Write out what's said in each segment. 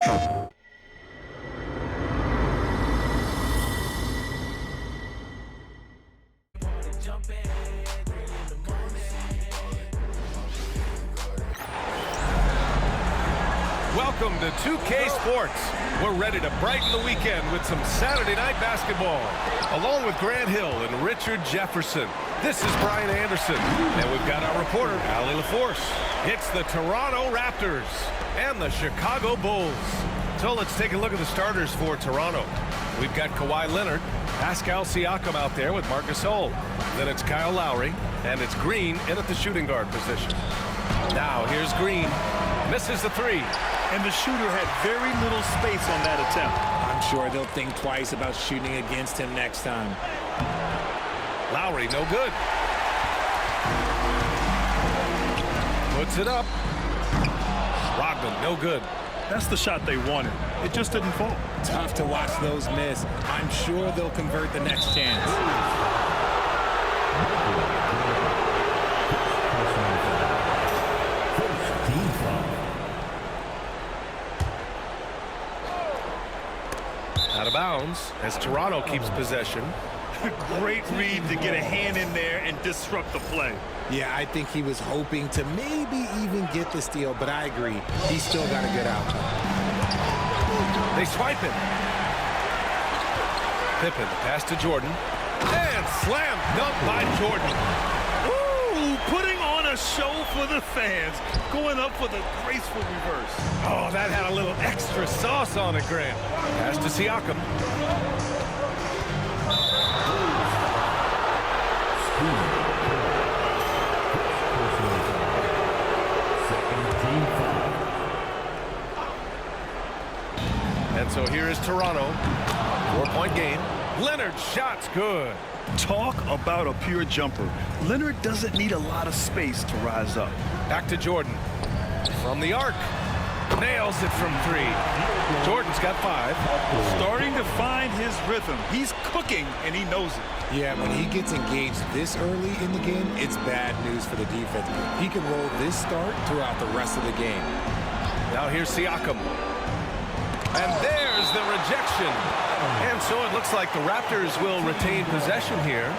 Welcome to 2K Sports. We're ready to brighten the weekend with some Saturday night basketball. Along with Grant Hill and Richard Jefferson, this is Brian Anderson. And we've got our reporter, Allie LaForce. It's the Toronto Raptors and the Chicago Bulls. So let's take a look at the starters for Toronto. We've got Kawhi Leonard, Pascal Siakam out there with Marc Gasol. Then it's Kyle Lowry, and it's Green in at the shooting guard position. Now here's Green. Misses the three. And the shooter had very little space on that attempt. I'm sure they'll think twice about shooting against him next time. Lowry, no good. Puts it up. Rodman, no good. That's the shot they wanted. It just didn't fall. Tough to watch those miss. I'm sure they'll convert the next chance. Out of bounds as Toronto keeps possession. Great read to get a hand in there and disrupt the play. Yeah, I think he was hoping to maybe even get the steal, but I agree. He's still got a good outcome. They swipe it. Pippen, pass to Jordan. And slam dunk by Jordan. Ooh, putting on a show for the fans. Going up for the graceful reverse. Oh, that had a little extra sauce on it, Grant. Pass to Siakam. And so here is Toronto. 4-point game. Leonard's shot's good. Talk about a pure jumper. Leonard doesn't need a lot of space to rise up. Back to Jordan. From the arc. Nails it from three. Jordan's got 5. Starting to find his rhythm. He's cooking, and he knows it. Yeah, when he gets engaged this early in the game, it's bad news for the defense. He can roll this start throughout the rest of the game. Now here's Siakam. And there's the rejection. And so it looks like the Raptors will retain possession here.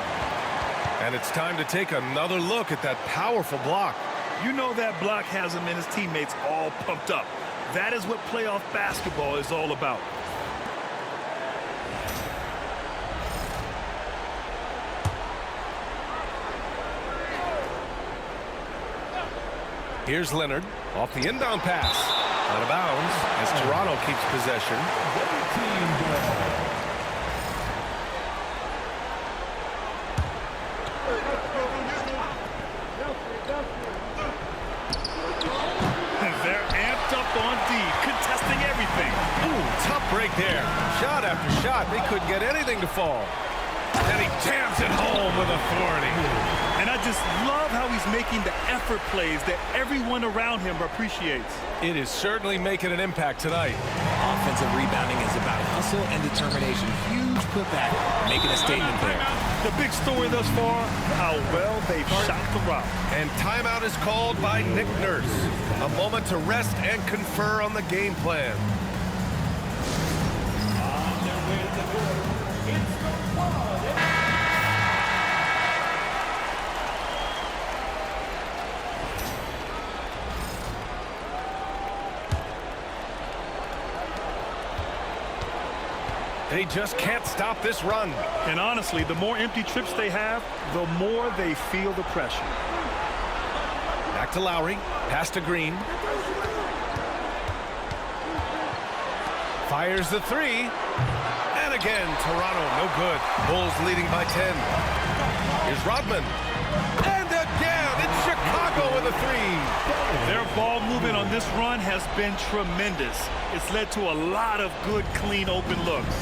And it's time to take another look at that powerful block. You know that block has him and his teammates all pumped up. That is what playoff basketball is all about. Here's Leonard off the inbound pass. Out of bounds as Toronto keeps possession. They're amped up on D, contesting everything. Ooh, tough break there. Shot after shot. They couldn't get anything to fall. And he jams it home with authority. And I just love how he's making the effort plays that everyone around him appreciates. It is certainly making an impact tonight. Offensive rebounding is about hustle and determination. Huge putback, making a statement there. The big story thus far, how well they've shot the rock. And timeout is called by Nick Nurse. A moment to rest and confer on the game plan. They just can't stop this run. And honestly, the more empty trips they have, the more they feel the pressure. Back to Lowry. Pass to Green. Fires the three. And again, Toronto, no good. Bulls leading by 10. Here's Rodman. And again, it's Chicago with a three. Their ball movement on this run has been tremendous. It's led to a lot of good, clean, open looks.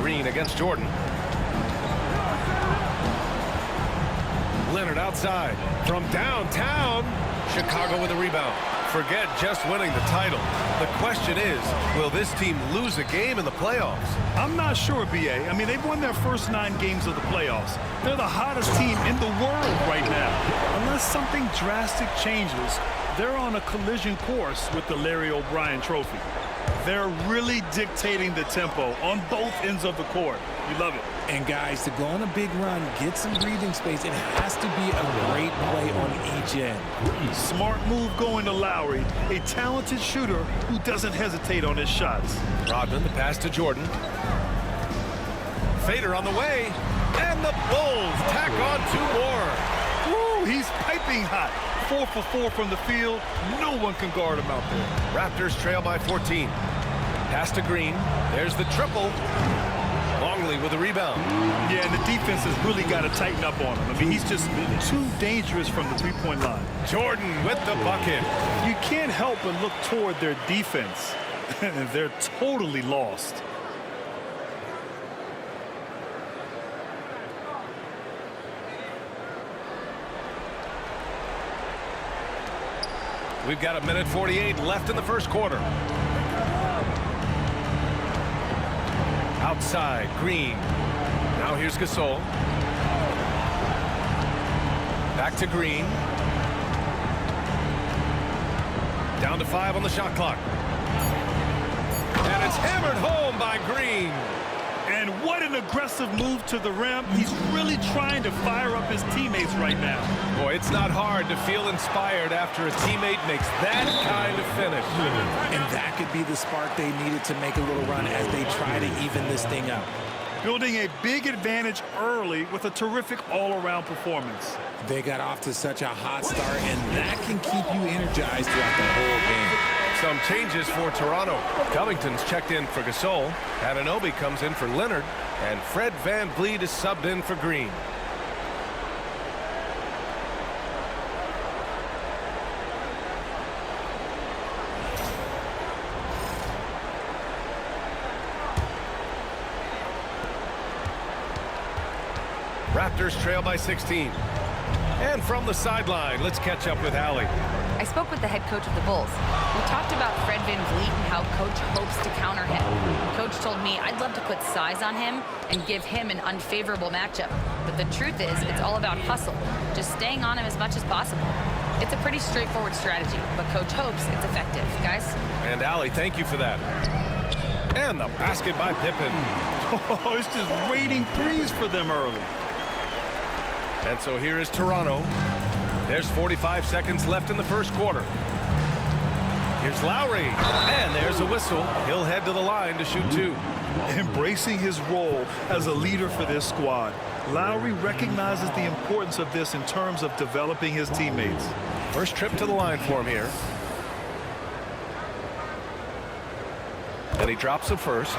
Green against Jordan. Leonard outside. From downtown, Chicago with a rebound. Forget just winning the title. The question is, will this team lose a game in the playoffs? I'm not sure, B.A. I mean, they've won their first 9 games of the playoffs. They're the hottest team in the world right now. Unless something drastic changes, They're on a collision course with the Larry O'Brien Trophy. They're really dictating the tempo on both ends of the court. You love it. And guys, to go on a big run, get some breathing space, it has to be a great play on each end. Smart move going to Lowry, a talented shooter who doesn't hesitate on his shots. Rodman, the pass to Jordan. Fader on the way, and the Bulls tack on 2 more. Woo, he's piping hot. 4 for 4 from the field. No one can guard him out there. Raptors trail by 14. Pass to Green. There's the triple. Longley with a rebound. Yeah, and the defense has really got to tighten up on him. I mean, he's just too dangerous from the three-point line. Jordan with the bucket. You can't help but look toward their defense. They're totally lost. We've got 1:48 left in the first quarter. Outside, Green. Now here's Gasol. Back to Green. Down to 5 on the shot clock. And it's hammered home by Green. And what an aggressive move to the rim. He's really trying to fire up his teammates right now. Boy, it's not hard to feel inspired after a teammate makes that kind of finish. And that could be the spark they needed to make a little run as they try to even this thing up. Building a big advantage early with a terrific all-around performance. They got off to such a hot start, and that can keep you energized throughout the whole game. Some changes for Toronto. Covington's checked in for Gasol. Anunoby comes in for Leonard. And Fred VanVleet is subbed in for Green. Raptors trail by 16. And from the sideline, let's catch up with Allie. I spoke with the head coach of the Bulls. We talked about Fred VanVleet and how Coach hopes to counter him. Coach told me I'd love to put size on him and give him an unfavorable matchup. But the truth is, it's all about hustle, just staying on him as much as possible. It's a pretty straightforward strategy, but Coach hopes it's effective. Guys? And Allie, thank you for that. And the basket by Pippen. Oh, it's just raining threes for them early. And so here is Toronto. There's 45 seconds left in the first quarter. Here's Lowry. And there's a whistle. He'll head to the line to shoot 2. Embracing his role as a leader for this squad. Lowry recognizes the importance of this in terms of developing his teammates. First trip to the line for him here. And he drops the first.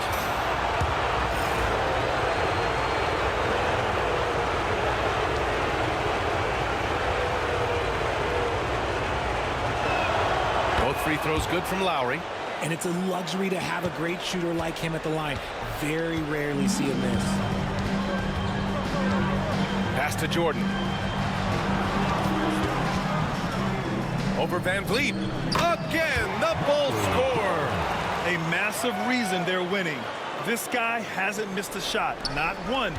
Free throws good from Lowry. And it's a luxury to have a great shooter like him at the line. Very rarely see him miss. Pass to Jordan. Over VanVleet. Again, the Bulls score. A massive reason they're winning. This guy hasn't missed a shot, not one.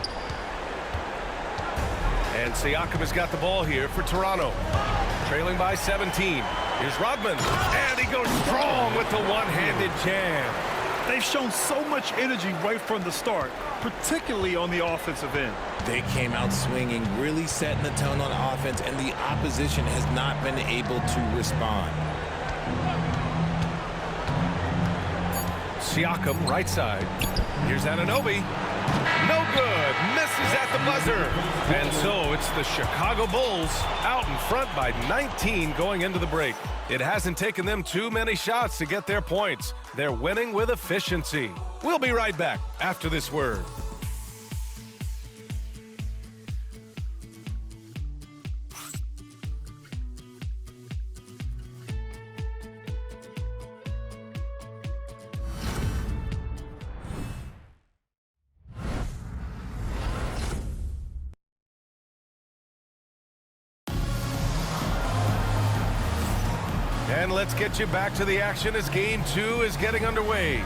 And Siakam has got the ball here for Toronto. Trailing by 17. Here's Rodman, and he goes strong with the one-handed jam. They've shown so much energy right from the start, particularly on the offensive end. They came out swinging, really setting the tone on offense, and the opposition has not been able to respond. Siakam, right side. Here's Anunoby. No good. Misses at the buzzer. And so it's the Chicago Bulls out in front by 19 going into the break. It hasn't taken them too many shots to get their points. They're winning with efficiency. We'll be right back after this word. And let's get you back to the action as Game 2 is getting underway.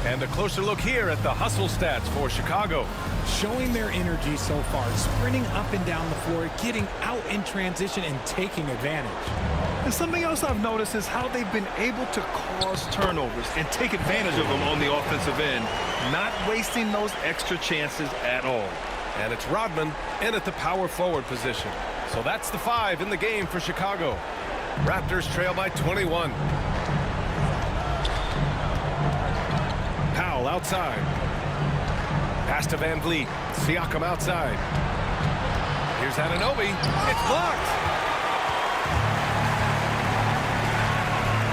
And a closer look here at the hustle stats for Chicago. Showing their energy so far, sprinting up and down the floor, getting out in transition and taking advantage. And something else I've noticed is how they've been able to cause turnovers and take advantage of them on the offensive end, not wasting those extra chances at all. And it's Rodman in at the power forward position. So that's the 5 in the game for Chicago. Raptors trail by 21. Powell outside. Pass to Van Vliet. Siakam outside. Here's Anunoby. It's blocked.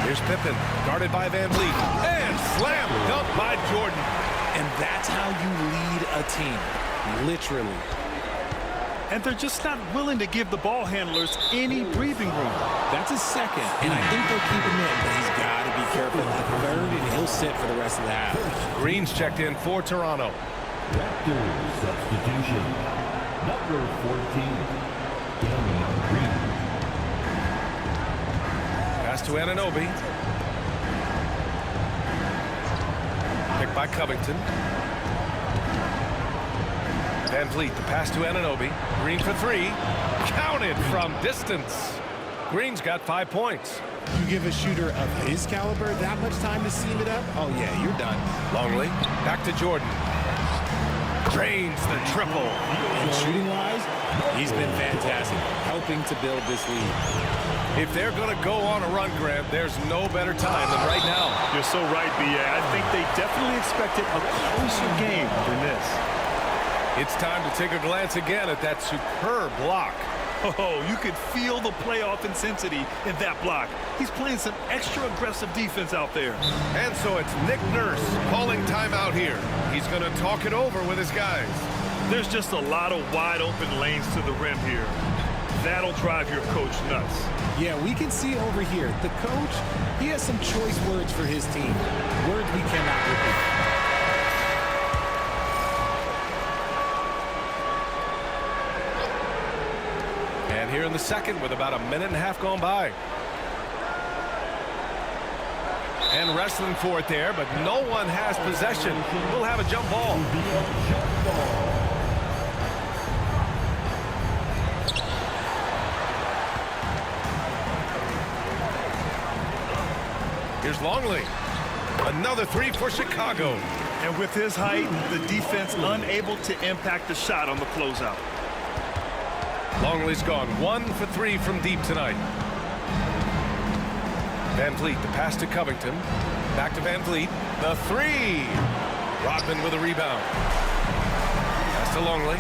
Here's Pippen, guarded by Van Vliet. And slam dunk by Jordan. And that's how you lead a team, literally. And they're just not willing to give the ball handlers any breathing room. That's his second, and I think they'll keep him in, but he's got to be careful. The third, and he'll sit for the rest of the half. Green's checked in for Toronto. Raptors substitution. Number 14, Damian Green. Pass to Anunoby. Picked by Covington. Van Vliet, the pass to Anunoby. Green for 3. Counted from distance. Green's got 5 points. You give a shooter of his caliber that much time to seam it up, oh yeah, you're done. Longley, back to Jordan. Drains the triple. And shooting-wise, he's been fantastic, helping to build this lead. If they're going to go on a run, Grant, there's no better time than right now. You're so right, B.A. I think they definitely expected a closer game than this. It's time to take a glance again at that superb block. Oh, you could feel the playoff intensity in that block. He's playing some extra aggressive defense out there. And so it's Nick Nurse calling timeout here. He's going to talk it over with his guys. There's just a lot of wide open lanes to the rim here. That'll drive your coach nuts. Yeah, we can see over here, the coach, he has some choice words for his team. Words we cannot repeat. And here in the second with about a minute and a half gone by. And wrestling for it there, but no one has possession. We'll have a jump ball. Here's Longley. Another 3 for Chicago. And with his height, the defense unable to impact the shot on the closeout. Longley's gone 1 for 3 from deep tonight. Van Vliet, the pass to Covington. Back to Van Vliet. The 3. Rodman with a rebound. Pass to Longley.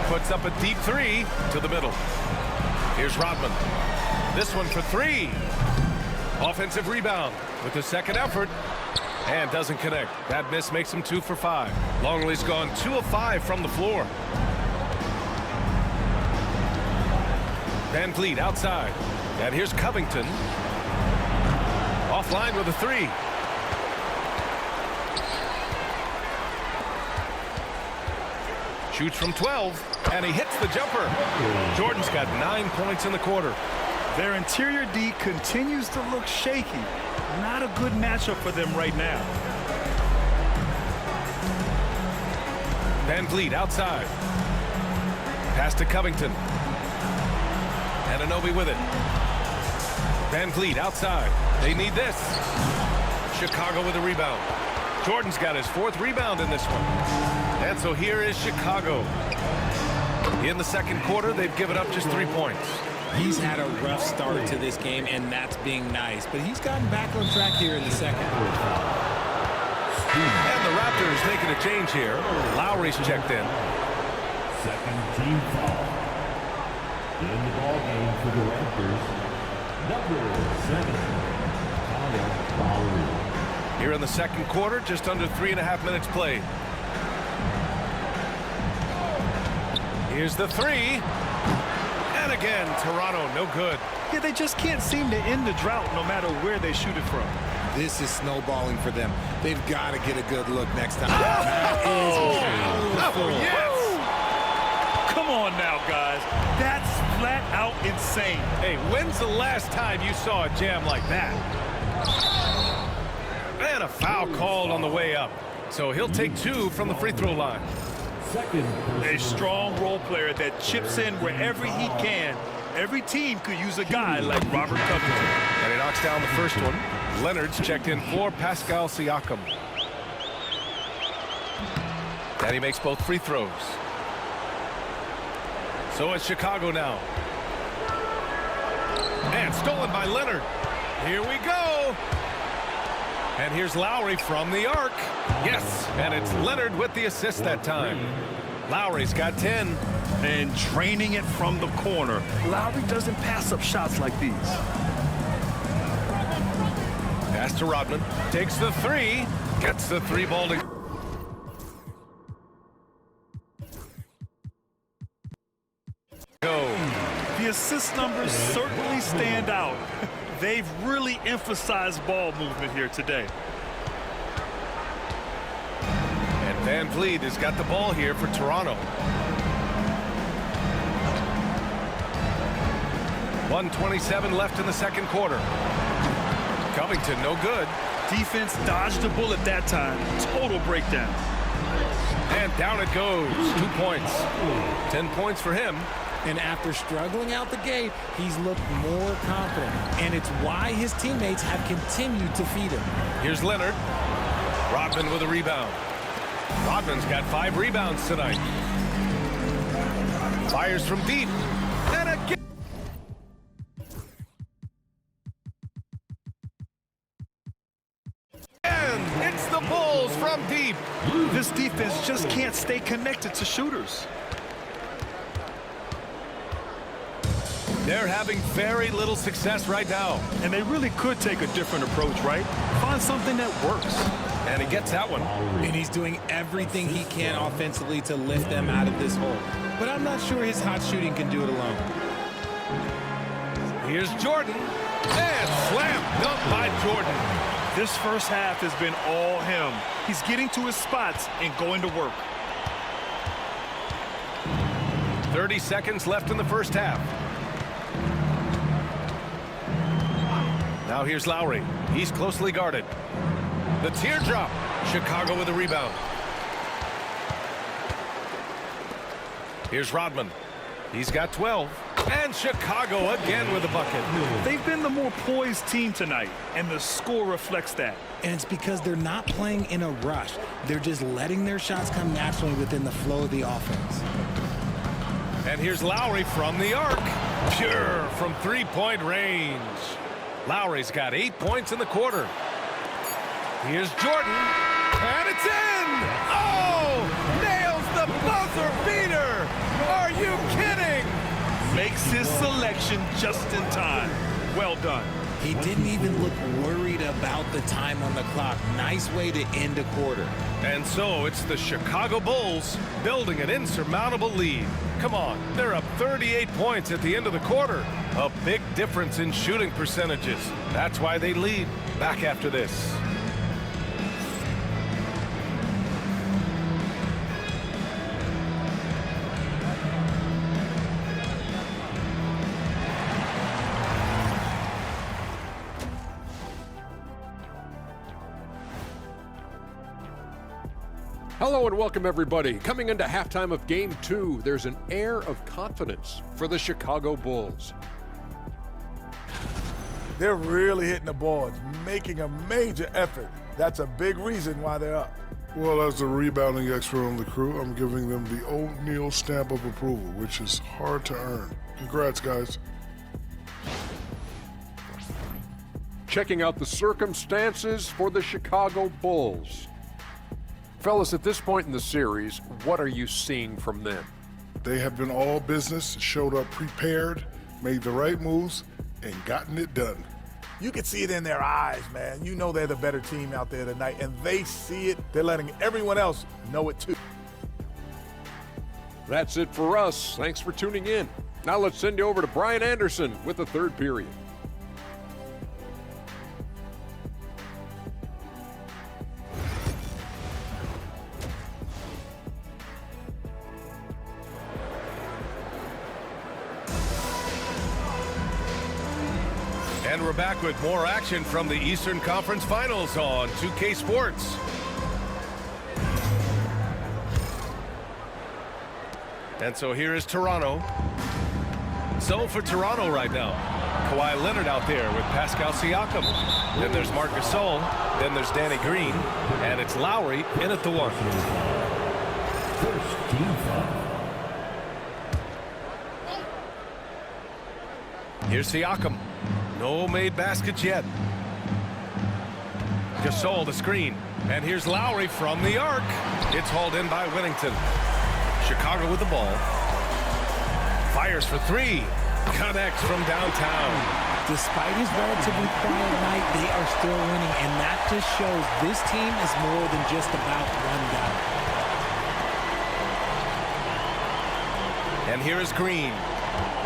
Puts up a deep 3 to the middle. Here's Rodman. This one for 3. Offensive rebound with the second effort. And doesn't connect. That miss makes him 2 for 5. Longley's gone 2 of 5 from the floor. Van Vliet outside. And here's Covington. Offline with a 3. Shoots from 12. And he hits the jumper. Jordan's got 9 points in the quarter. Their interior D continues to look shaky. Not a good matchup for them right now. Van Vliet outside. Pass to Covington. Anunoby with it. Van Vliet outside. They need this. Chicago with a rebound. Jordan's got his 4th rebound in this one. And so here is Chicago. In the second quarter, they've given up just 3 points. He's had a rough start to this game, and that's being nice. But he's gotten back on track here in the second. And the Raptors making a change here. Lowry's checked in. Second team foul. In the ball game for the Raptors, number 7, Kyle Lowry. Here in the second quarter, just under 3.5 minutes played. Here's the 3. And again, Toronto, no good. Yeah, they just can't seem to end the drought no matter where they shoot it from. This is snowballing for them. They've got to get a good look next time. That is powerful. Oh, yes! Come on now, guys. That's flat out insane. Hey, when's the last time you saw a jam like that? And a foul called on the way up. So he'll take 2 from the free throw line. Second A strong role player that chips in wherever he can. Every team could use a guy like Robert Covington. And he knocks down the first one. Leonard's checked in for Pascal Siakam. And he makes both free throws. So it's Chicago now. And stolen by Leonard. Here we go. And here's Lowry from the arc. Yes, and it's Leonard with the assist that time. Lowry's got 10. And draining it from the corner. Lowry doesn't pass up shots like these. Pass to Rodman. Takes the 3. Gets the 3 ball to go. The assist numbers certainly stand out. They've really emphasized ball movement here today. And Van Vliet has got the ball here for Toronto. 1:27 left in the second quarter. Covington, no good. Defense dodged the bullet that time. Total breakdown. And down it goes. 2 points. 10 points for him. And after struggling out the gate, he's looked more confident. And it's why his teammates have continued to feed him. Here's Leonard. Rodman with a rebound. Rodman's got 5 rebounds tonight. Fires from deep. And again. And it's the Bulls from deep. This defense just can't stay connected to shooters. They're having very little success right now. And they really could take a different approach, right? Find something that works. And he gets that one. And he's doing everything he can offensively to lift them out of this hole. But I'm not sure his hot shooting can do it alone. Here's Jordan. And slam dunk by Jordan. This first half has been all him. He's getting to his spots and going to work. 30 seconds left in the first half. Now here's Lowry. He's closely guarded. The teardrop. Chicago with a rebound. Here's Rodman. He's got 12. And Chicago again with a bucket. They've been the more poised team tonight, and the score reflects that. And it's because they're not playing in a rush. They're just letting their shots come naturally within the flow of the offense. And here's Lowry from the arc. Pure from three-point range. Lowry's got 8 points in the quarter. Here's Jordan. And it's in! Oh! Nails the buzzer beater! Are you kidding? Makes his selection just in time. Well done. He didn't even look worried about the time on the clock. Nice way to end a quarter. And so it's the Chicago Bulls building an insurmountable lead. Come on, they're up 38 points at the end of the quarter. A big difference in shooting percentages. That's why they lead. Back after this. Hello and welcome everybody. Coming into halftime of Game 2, there's an air of confidence for the Chicago Bulls. They're really hitting the ball, making a major effort. That's a big reason why they're up. Well, as the rebounding expert on the crew, I'm giving them the O'Neal stamp of approval, which is hard to earn. Congrats, guys. Checking out the circumstances for the Chicago Bulls. Fellas, at this point in the series, what are you seeing from them? They have been all business, showed up prepared, made the right moves, and gotten it done. You can see it in their eyes, man. You know they're the better team out there tonight, and they see it. They're letting everyone else know it too. That's it for us. Thanks for tuning in. Now let's send you over to Brian Anderson with the third period. And we're back with more action from the Eastern Conference Finals on 2K Sports. And so here is Toronto. So for Toronto right now, Kawhi Leonard out there with Pascal Siakam. Then there's Marc Gasol. Then there's Danny Green. And it's Lowry in at the 1. First team foul. Here's Siakam. No made baskets yet. Gasol the screen. And here's Lowry from the arc. It's hauled in by Whittington. Chicago with the ball. Fires for 3. Connects from downtown. Despite his relatively quiet night, they are still winning, and that just shows this team is more than just about one guy. And here is Green.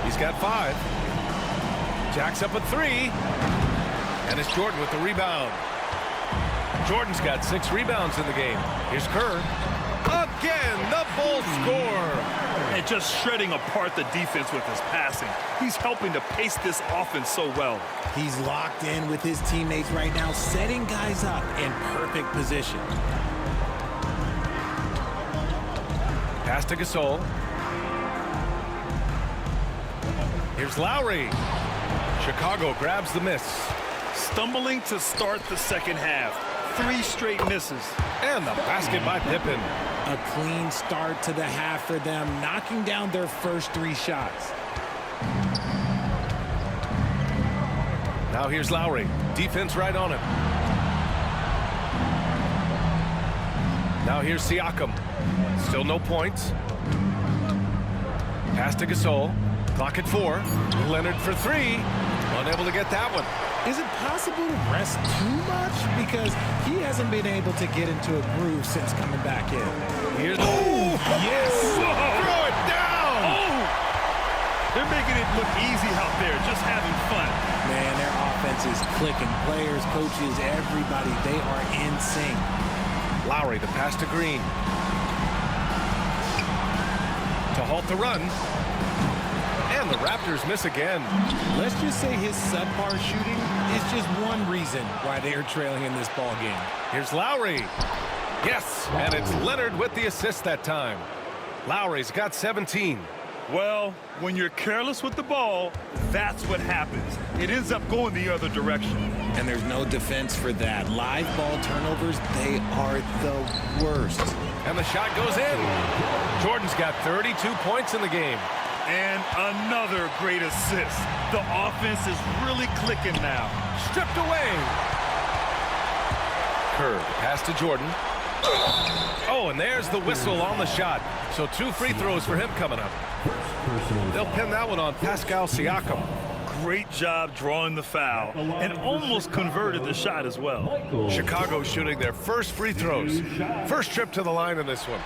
He's got 5. Jacks up a 3. And it's Jordan with the rebound. Jordan's got 6 rebounds in the game. Here's Kerr. Again, the Bulls score. And just shredding apart the defense with his passing. He's helping to pace this offense so well. He's locked in with his teammates right now, setting guys up in perfect position. Pass to Gasol. Here's Lowry. Chicago grabs the miss. Stumbling to start the second half. 3 straight misses. And the basket by Pippen. A clean start to the half for them, knocking down their first 3 shots. Now here's Lowry. Defense right on him. Now here's Siakam. Still no points. Pass to Gasol. Clock at 4. Leonard for 3. Unable to get that one. Is it possible to rest too much? Because he hasn't been able to get into a groove since coming back in. Here's yes! Throw it down! Oh! They're making it look easy out there, just having fun. Man, their offense is clicking. Players, coaches, everybody, they are in sync. Lowry, the pass to Green. To halt the run. And the Raptors miss again. Let's just say his subpar shooting is just one reason why they are trailing in this ball game. Here's Lowry. Yes, and it's Leonard with the assist that time. Lowry's got 17. Well, when you're careless with the ball, that's what happens. It ends up going the other direction. And there's no defense for that. Live ball turnovers, they are the worst. And the shot goes in. Jordan's got 32 points in the game. And another great assist. The offense is really clicking now. Stripped away. Kerr, pass to Jordan. Oh, and there's the whistle on the shot. So 2 free throws for him coming up. They'll pin that one on Pascal Siakam. Great job drawing the foul and almost converted the shot as well. Chicago shooting their first free throws. First trip to the line in this one.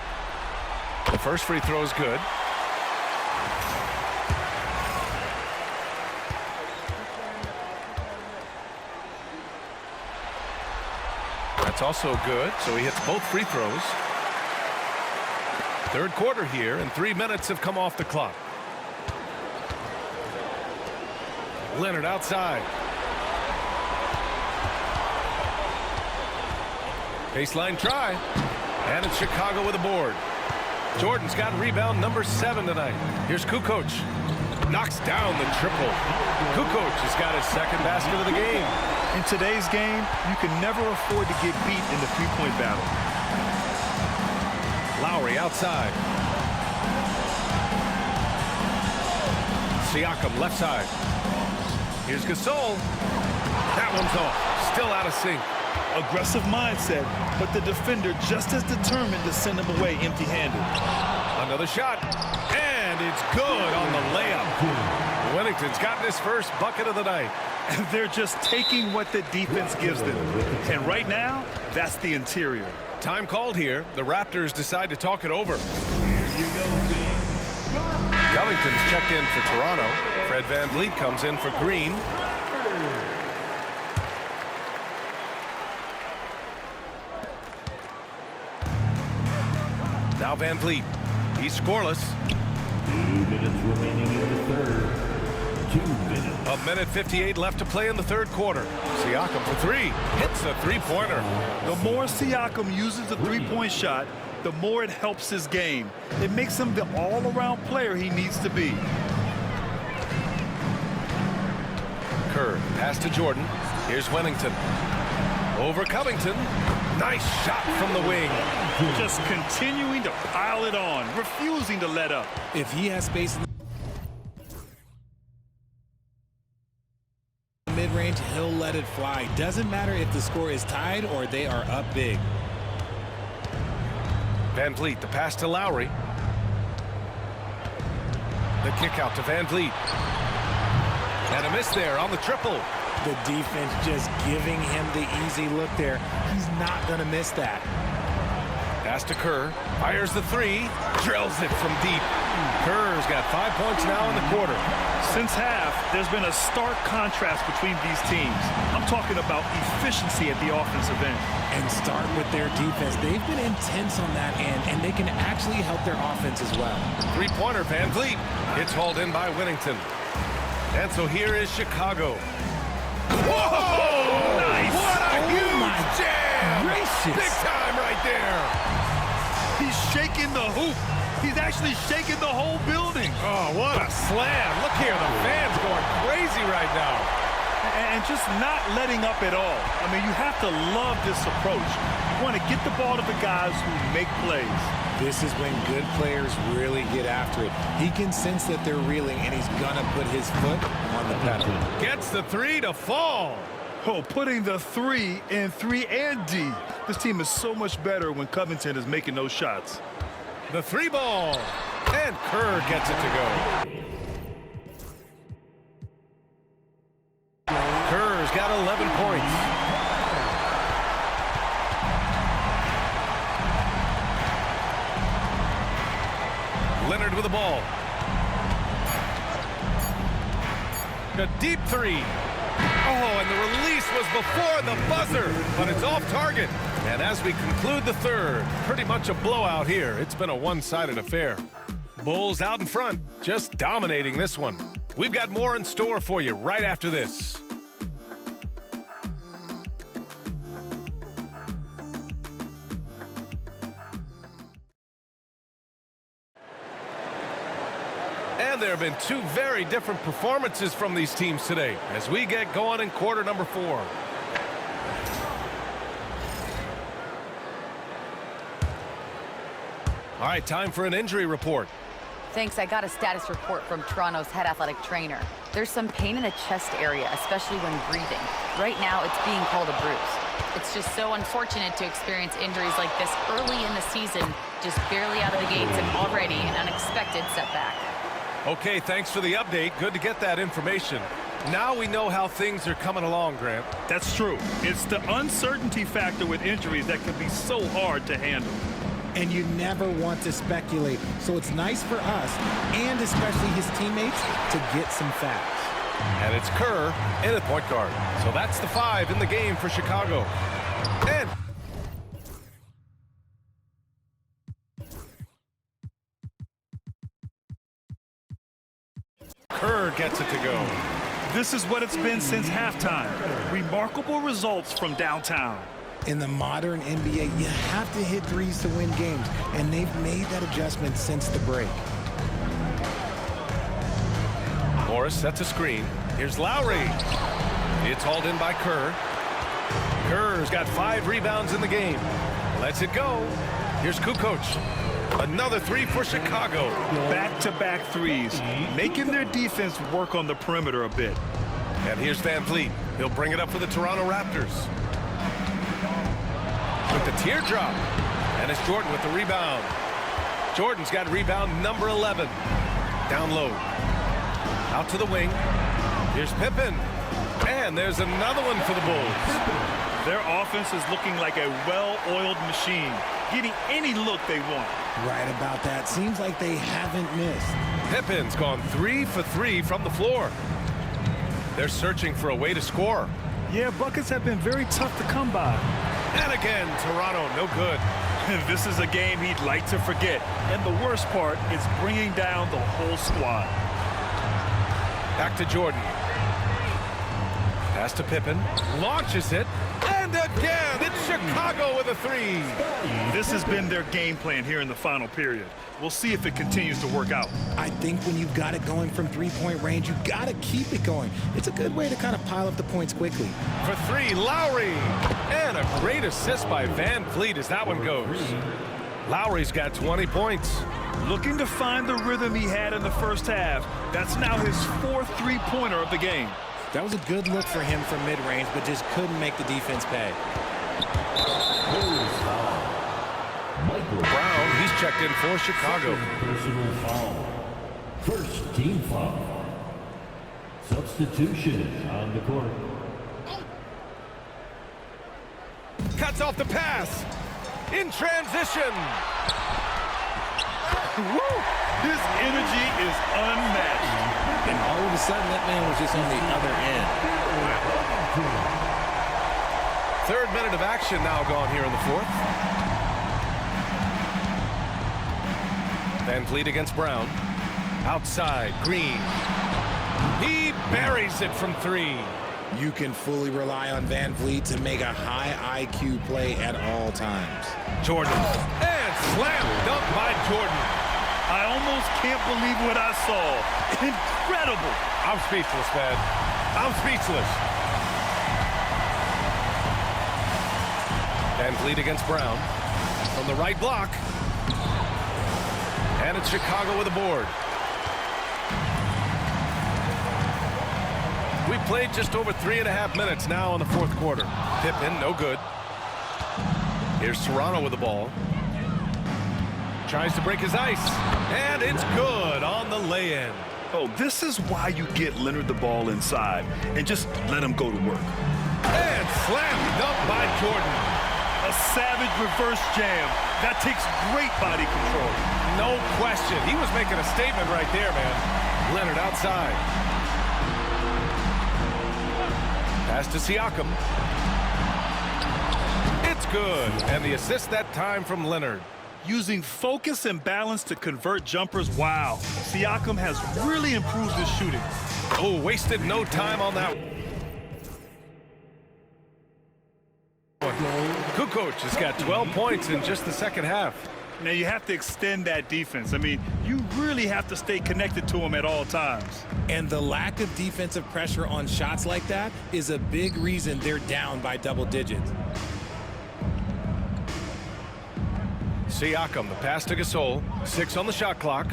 The first free throw is good. That's also good, so he hits both free throws. Third quarter here, and 3 minutes have come off the clock. Leonard outside. Baseline try, and it's Chicago with a board. Jordan's got rebound number 7 tonight. Here's Kukoc. Knocks down the triple. Kukoc has got his second basket of the game. In today's game, you can never afford to get beat in the three-point battle. Lowry outside. Siakam left side. Here's Gasol. That one's off. Still out of sync. Aggressive mindset, but the defender just as determined to send him away empty-handed. Another shot. And it's good on the layup. Whittington's gotten his first bucket of the night. And they're just taking what the defense gives them. And right now, that's the interior. Time called here. The Raptors decide to talk it over. Covington's checked in for Toronto. Fred VanVleet comes in for Green. Now VanVleet. He's scoreless. 2 minutes remaining in the third. 2 minutes. A Minute 58 left to play in the third quarter. Siakam for three. Hits the three-pointer. The more Siakam uses the three-point shot, the more it helps his game. It makes him the all-around player he needs to be. Kerr, pass to Jordan. Here's Wennington. Over Covington. Nice shot from the wing. Just continuing to pile it on, refusing to let up. If he has space in the mid-range, he'll let it fly. Doesn't matter if the score is tied or they are up big. Van Vliet, the pass to Lowry. The kick out to Van Vliet. And a miss there on the triple. The defense just giving him the easy look there. He's not going to miss that. Pass to Kerr. Fires the three. Drills it from deep. Kerr's got 5 points now in the quarter. Since half, there's been a stark contrast between these teams. I'm talking about efficiency at the offensive end. And start with their defense. They've been intense on that end, and they can actually help their offense as well. Three-pointer, Van Vliet. It's hauled in by Wennington. And so here is Chicago. Whoa! Nice! What a huge jam! Gracious. Big time right there. He's shaking the hoop. He's actually shaking the whole building. Oh, what a slam. Look here, the fans going crazy right now. And just not letting up at all. I mean, you have to love this approach. You want to get the ball to the guys who make plays. This is when good players really get after it. He can sense that they're reeling, and he's going to put his foot on the pedal. Gets the three to fall. Oh, putting the three in 3 and D. This team is so much better when Covington is making those shots. The three ball. And Kerr gets it to go. Kerr's got 11 points. Leonard with the ball. A deep three. Oh, and the release was before the buzzer, but it's off target. And as we conclude the third, pretty much a blowout here. It's been a one-sided affair. Bulls out in front, just dominating this one. We've got more in store for you right after this. And there have been two very different performances from these teams today as we get going in quarter number 4. All right, time for an injury report. Thanks, I got a status report from Toronto's head athletic trainer. There's some pain in the chest area, especially when breathing. Right now, it's being called a bruise. It's just so unfortunate to experience injuries like this early in the season, just barely out of the gates and already an unexpected setback. Okay, thanks for the update. Good to get that information. Now we know how things are coming along, Grant. That's true. It's the uncertainty factor with injuries that can be so hard to handle. And you never want to speculate. So it's nice for us, and especially his teammates, to get some facts. And it's Kerr in at point guard. So that's the 5 in the game for Chicago. And Kerr gets it to go. This is what it's been since halftime. Remarkable results from downtown. In the modern NBA, you have to hit threes to win games, and they've made that adjustment since the break. Morris sets a screen. Here's Lowry. It's hauled in by Kerr. Kerr's got 5 rebounds in the game. Lets it go. Here's Kukoc. Another 3 for Chicago. Back-to-back threes, making their defense work on the perimeter a bit. And here's Van Vliet. He'll bring it up for the Toronto Raptors. With the teardrop. And it's Jordan with the rebound. Jordan's got rebound number 11. Down low. Out to the wing. Here's Pippen. And there's another one for the Bulls. Their offense is looking like a well-oiled machine, getting any look they want. Right about that. Seems like they haven't missed. Pippen's gone 3 for 3 from the floor. They're searching for a way to score. Yeah, buckets have been very tough to come by. And again, Toronto, no good. This is a game he'd like to forget. And the worst part is bringing down the whole squad. Back to Jordan. Pass to Pippen. Launches it. And again, it's Chicago with a three. This has been their game plan here in the final period. We'll see if it continues to work out. I think when you've got it going from three-point range, you've got to keep it going. It's a good way to kind of pile up the points quickly. For three, Lowry. And a great assist by Van Vliet as that one goes. Lowry's got 20 points. Looking to find the rhythm he had in the first half. That's now his fourth three-pointer of the game. That was a good look for him from mid-range, but just couldn't make the defense pay. Brown, he's checked in for Chicago. Personal foul. First team foul. Substitution on the court. Cuts off the pass. In transition. Woo! His energy is unmatched. And all of a sudden, that man was just on the other end. Third minute of action now gone here in the fourth. Van Vliet against Brown. Outside, Green. He buries it from three. You can fully rely on Van Vliet to make a high IQ play at all times. Jordan. And slam dunk by Jordan. I almost can't believe what I saw. Incredible. I'm speechless, man. I'm speechless. Van Vliet against Brown. From the right block. And it's Chicago with a board. We played just over 3.5 minutes now in the fourth quarter. Pippen, no good. Here's Toronto with the ball. Tries to break his ice. And it's good on the lay-in. Oh, this is why you get Leonard the ball inside and just let him go to work. And slam dunk by Jordan. A savage reverse jam. That takes great body control. No question. He was making a statement right there, man. Leonard outside. Pass to Siakam. It's good. And the assist that time from Leonard. Using focus and balance to convert jumpers, wow. Siakam has really improved his shooting. Oh, wasted no time on that. Kukoc has got 12 points in just the second half. Now you have to extend that defense. I mean, you really have to stay connected to him at all times. And the lack of defensive pressure on shots like that is a big reason they're down by double digits. Siakam, the pass to Gasol. 6 on the shot clock.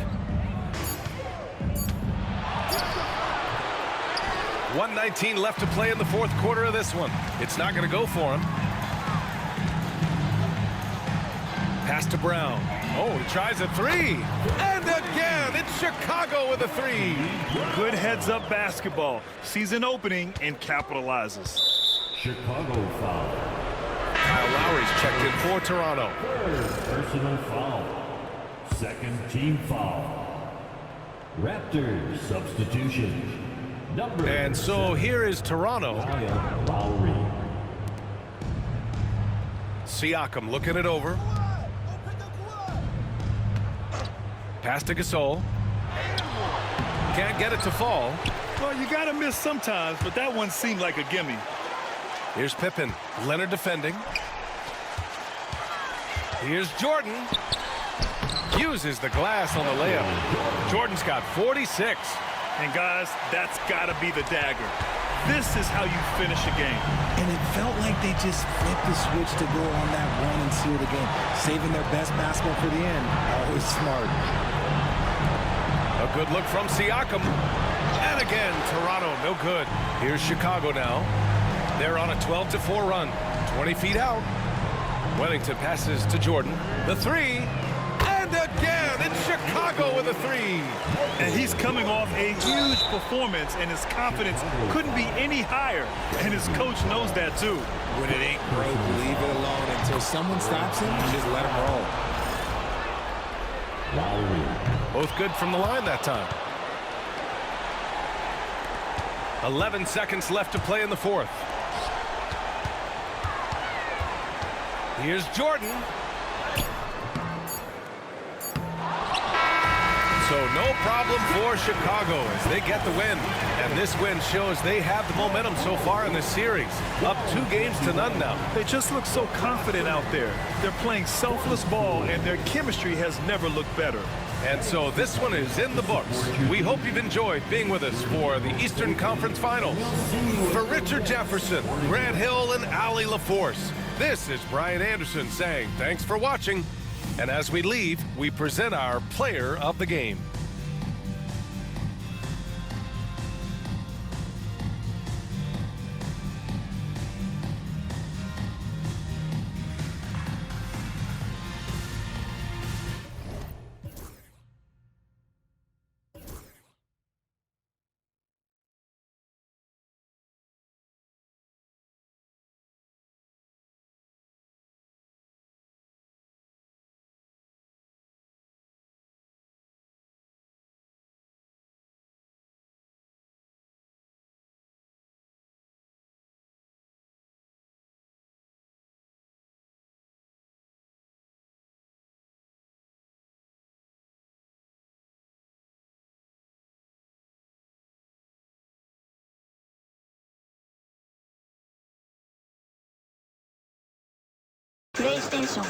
1:19 left to play in the fourth quarter of this one. It's not going to go for him. Pass to Brown. Oh, he tries a three. And again, it's Chicago with a three. Good heads-up basketball. Sees an opening and capitalizes. Chicago foul. Kyle Lowry's checked in for Toronto. Third personal foul. Second team foul. Raptors substitution. Number And so here is Toronto. Lowry. Siakam looking it over. Pass to Gasol. Can't get it to fall. Well, you got to miss sometimes, but that one seemed like a gimme. Here's Pippen. Leonard defending. Here's Jordan. Uses the glass on the layup. Jordan's got 46. And guys, that's got to be the dagger. This is how you finish a game. And it felt like they just flipped the switch to go on that run and seal the game. Saving their best basketball for the end. Always smart. A good look from Siakam. And again, Toronto, no good. Here's Chicago now. They're on a 12-4 run. 20 feet out. Wellington passes to Jordan. The three. And again, it's Chicago with a three. And he's coming off a huge performance, and his confidence couldn't be any higher. And his coach knows that, too. When it ain't broke, leave it alone until someone stops him and just let him roll. Lowry. Both good from the line that time. 11 seconds left to play in the fourth. Here's Jordan. So no problem for Chicago as they get the win. And this win shows they have the momentum so far in this series. Up 2-0 now. They just look so confident out there. They're playing selfless ball, and their chemistry has never looked better. And so this one is in the books. We hope you've enjoyed being with us for the Eastern Conference Finals. For Richard Jefferson, Grant Hill, and Allie LaForce, this is Brian Anderson saying thanks for watching. And as we leave, we present our player of the game. PlayStation